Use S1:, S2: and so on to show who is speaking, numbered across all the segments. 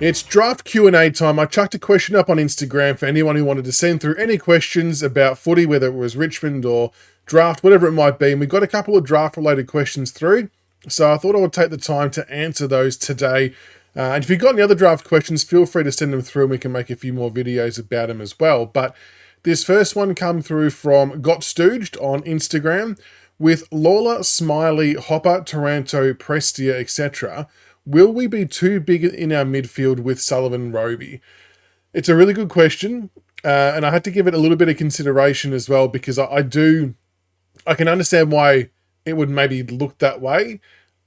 S1: It's draft Q&A time. I chucked a question up on Instagram for anyone who wanted to send through any questions about footy, whether it was Richmond or draft, whatever it might be. And we got a couple of draft-related questions through, so I thought I would take the time to answer those today. And if you've got any other draft questions, feel free to send them through and we can make a few more videos about them as well. But this first one come through from Got Stooged on Instagram. With Lawler, Smiley, Hopper, Taranto, Prestia, etc., will we be too big in our midfield with Sullivan, Roby? It's a really good question, and I had to give it a little bit of consideration as well, because I can understand why it would maybe look that way.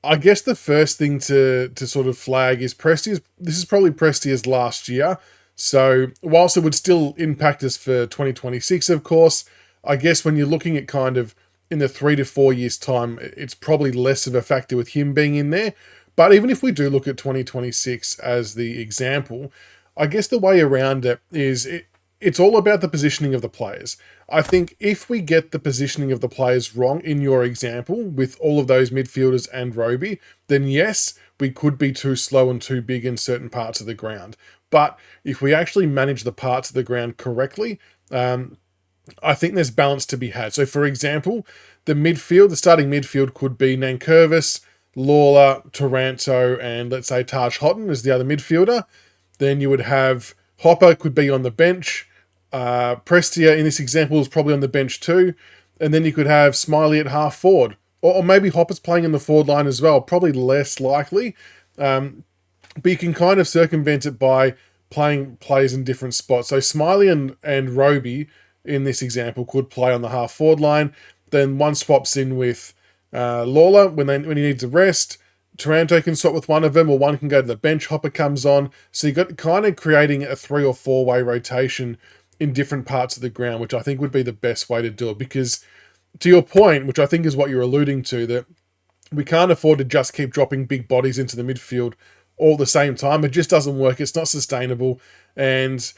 S1: I guess the first thing to sort of flag is this is probably Prestia's last year, so whilst it would still impact us for 2026, of course, I guess when you're looking at kind of in the 3 to 4 years time, it's probably less of a factor with him being in there. But even if we do look at 2026 as the example, I guess the way around it is it's all about the positioning of the players. I think if we get the positioning of the players wrong in your example with all of those midfielders and Roby, then yes, we could be too slow and too big in certain parts of the ground. But if we actually manage the parts of the ground correctly, I think there's balance to be had. So for example, the starting midfield could be Nankervis, Lawler, Taranto, and let's say Taj Houghton as the other midfielder. Then you would have Hopper could be on the bench. Prestia in this example is probably on the bench too. And then you could have Smiley at half forward. Or maybe Hopper's playing in the forward line as well. Probably less likely. But you can kind of circumvent it by playing players in different spots. So Smiley and Roby in this example could play on the half forward line. Then one swaps in with Lawler when he needs a rest. Taranto can swap with one of them, or one can go to the bench. Hopper comes on. So you've got kind of creating a 3 or 4 way rotation in different parts of the ground, which I think would be the best way to do it. Because to your point, which I think is what you're alluding to, that we can't afford to just keep dropping big bodies into the midfield all at the same time. It just doesn't work. It's not sustainable. And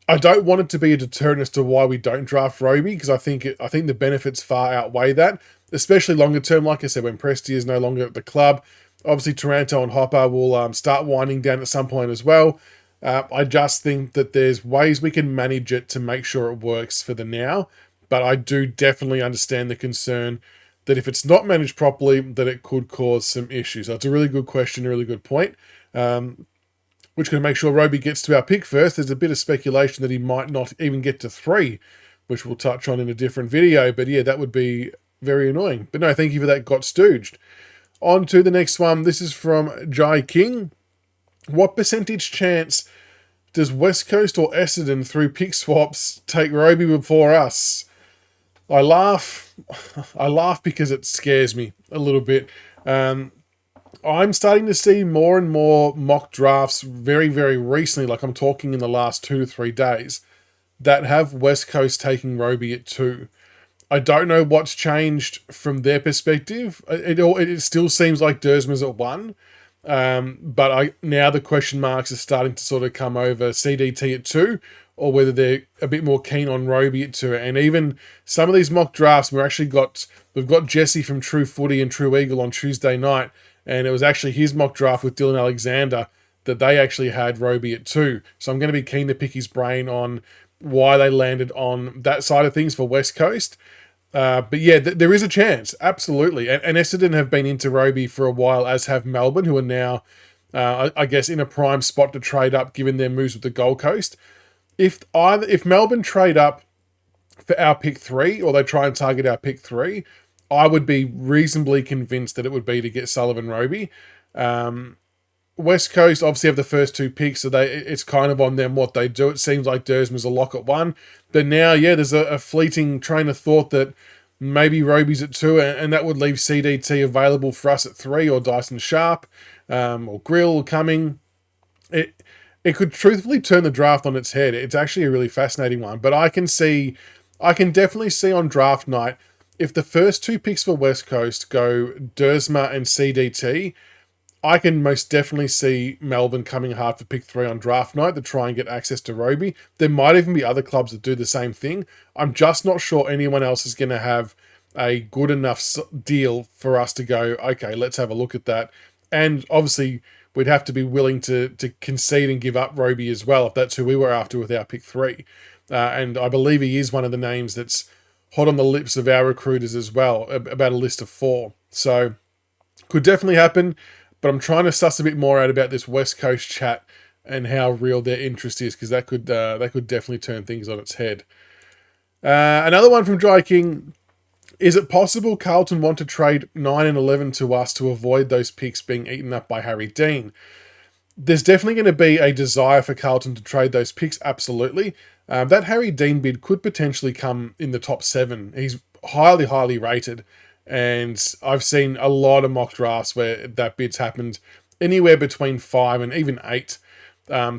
S1: I don't want it to be a deterrent as to why we don't draft Roby, because I think the benefits far outweigh that, especially longer term. Like I said, when Prestia is no longer at the club, obviously Taranto and Hopper will start winding down at some point as well. I just think that there's ways we can manage it to make sure it works for the now, but I do definitely understand the concern that if it's not managed properly, that it could cause some issues. So it's a really good question, a really good point. Which can make sure Roby gets to our pick first. There's a bit of speculation that he might not even get to 3, which we'll touch on in a different video. But yeah, that would be very annoying. But no, thank you for that, Got Stooged. On to the next one. This is from Jai King. What percentage chance does West Coast or Essendon through pick swaps take Roby before us? I laugh because it scares me a little bit. I'm starting to see more and more mock drafts very, very recently, like I'm talking in the last 2 to 3 days, that have West Coast taking Roby at 2. I don't know what's changed from their perspective. It still seems like Dersma's at 1, but now the question marks are starting to sort of come over CDT at 2, or whether they're a bit more keen on Roby at 2. And even some of these mock drafts, we've got Jesse from True Footy and True Eagle on Tuesday night, and it was actually his mock draft with Dylan Alexander that they actually had Roby at 2. So I'm going to be keen to pick his brain on why they landed on that side of things for West Coast. But yeah, there is a chance, absolutely. And Essendon have been into Roby for a while, as have Melbourne, who are now, I guess, in a prime spot to trade up given their moves with the Gold Coast. If Melbourne trade up for our pick 3, or they try and target our pick 3, I would be reasonably convinced that it would be to get Sullivan Roby. West Coast obviously have the first 2 picks, so it's kind of on them what they do. It seems like Dersma's a lock at 1. But now, yeah, there's a fleeting train of thought that maybe Roby's at 2, and that would leave CDT available for us at 3, or Dyson Sharp, or Grill coming. It could truthfully turn the draft on its head. It's actually a really fascinating one. But I can definitely see on draft night, if the first 2 picks for West Coast go Dersma and CDT, I can most definitely see Melbourne coming hard for pick 3 on draft night to try and get access to Roby. There might even be other clubs that do the same thing. I'm just not sure anyone else is going to have a good enough deal for us to go, okay, let's have a look at that And obviously, we'd have to be willing to concede and give up Roby as well, if that's who we were after with our pick 3. And I believe he is one of the names that's hot on the lips of our recruiters as well, about a list of 4. So, could definitely happen, but I'm trying to suss a bit more out about this West Coast chat and how real their interest is, because that could definitely turn things on its head. Another one from Dry King. Is it possible Carlton want to trade 9 and 11 to us to avoid those picks being eaten up by Harry Dean? There's definitely going to be a desire for Carlton to trade those picks, absolutely. That Harry Dean bid could potentially come in the top 7. He's highly, highly rated, and I've seen a lot of mock drafts where that bid's happened anywhere between 5 and even 8.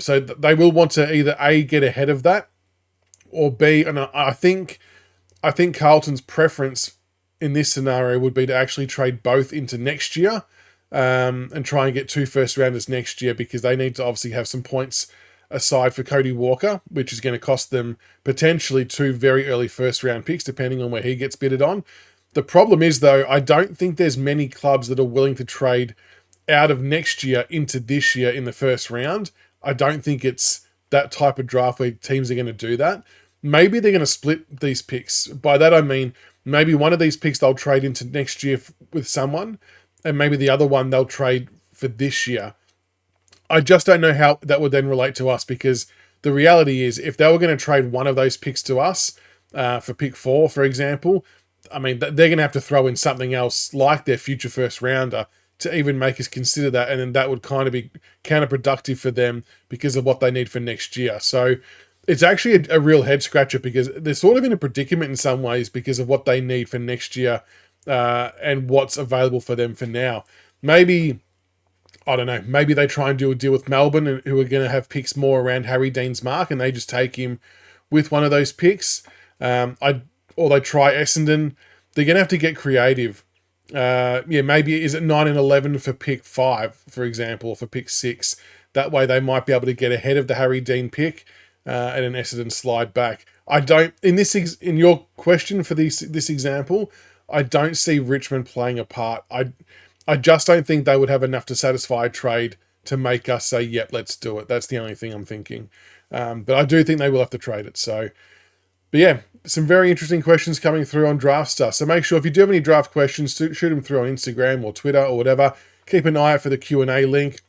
S1: So they will want to either A, get ahead of that, or B, and I think Carlton's preference in this scenario would be to actually trade both into next year, and try and get 2 first-rounders next year, because they need to obviously have some points aside for Cody Walker, which is going to cost them potentially 2 very early first-round picks, depending on where he gets bidded on. The problem is, though, I don't think there's many clubs that are willing to trade out of next year into this year in the first round. I don't think it's that type of draft where teams are going to do that. Maybe they're going to split these picks. By that I mean, maybe one of these picks they'll trade into next year with someone, and maybe the other one they'll trade for this year. I just don't know how that would then relate to us, because the reality is, if they were going to trade one of those picks to us for pick 4, for example, I mean, they're going to have to throw in something else like their future first rounder to even make us consider that, and then that would kind of be counterproductive for them because of what they need for next year. So it's actually a real head scratcher, because they're sort of in a predicament in some ways because of what they need for next year and what's available for them for now. Maybe, I don't know, maybe they try and do a deal with Melbourne, who are going to have picks more around Harry Dean's mark, and they just take him with one of those picks. Or they try Essendon. They're going to have to get creative. Maybe is it 9 and 11 for pick 5, for example, or for pick 6. That way they might be able to get ahead of the Harry Dean pick and an Essendon slide back. I don't, in your question for this example, I don't see Richmond playing a part. I just don't think they would have enough to satisfy a trade to make us say, yep, let's do it. That's the only thing I'm thinking. But I do think they will have to trade it. So, but yeah, some very interesting questions coming through on Draftstar. So make sure if you do have any draft questions, shoot them through on Instagram or Twitter or whatever. Keep an eye out for the Q&A link.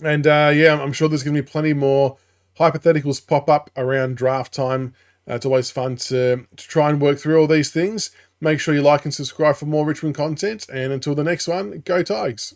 S1: And I'm sure there's going to be plenty more hypotheticals pop up around draft time. It's always fun to try and work through all these things. Make sure you like and subscribe for more Richmond content. And until the next one, go Tigers.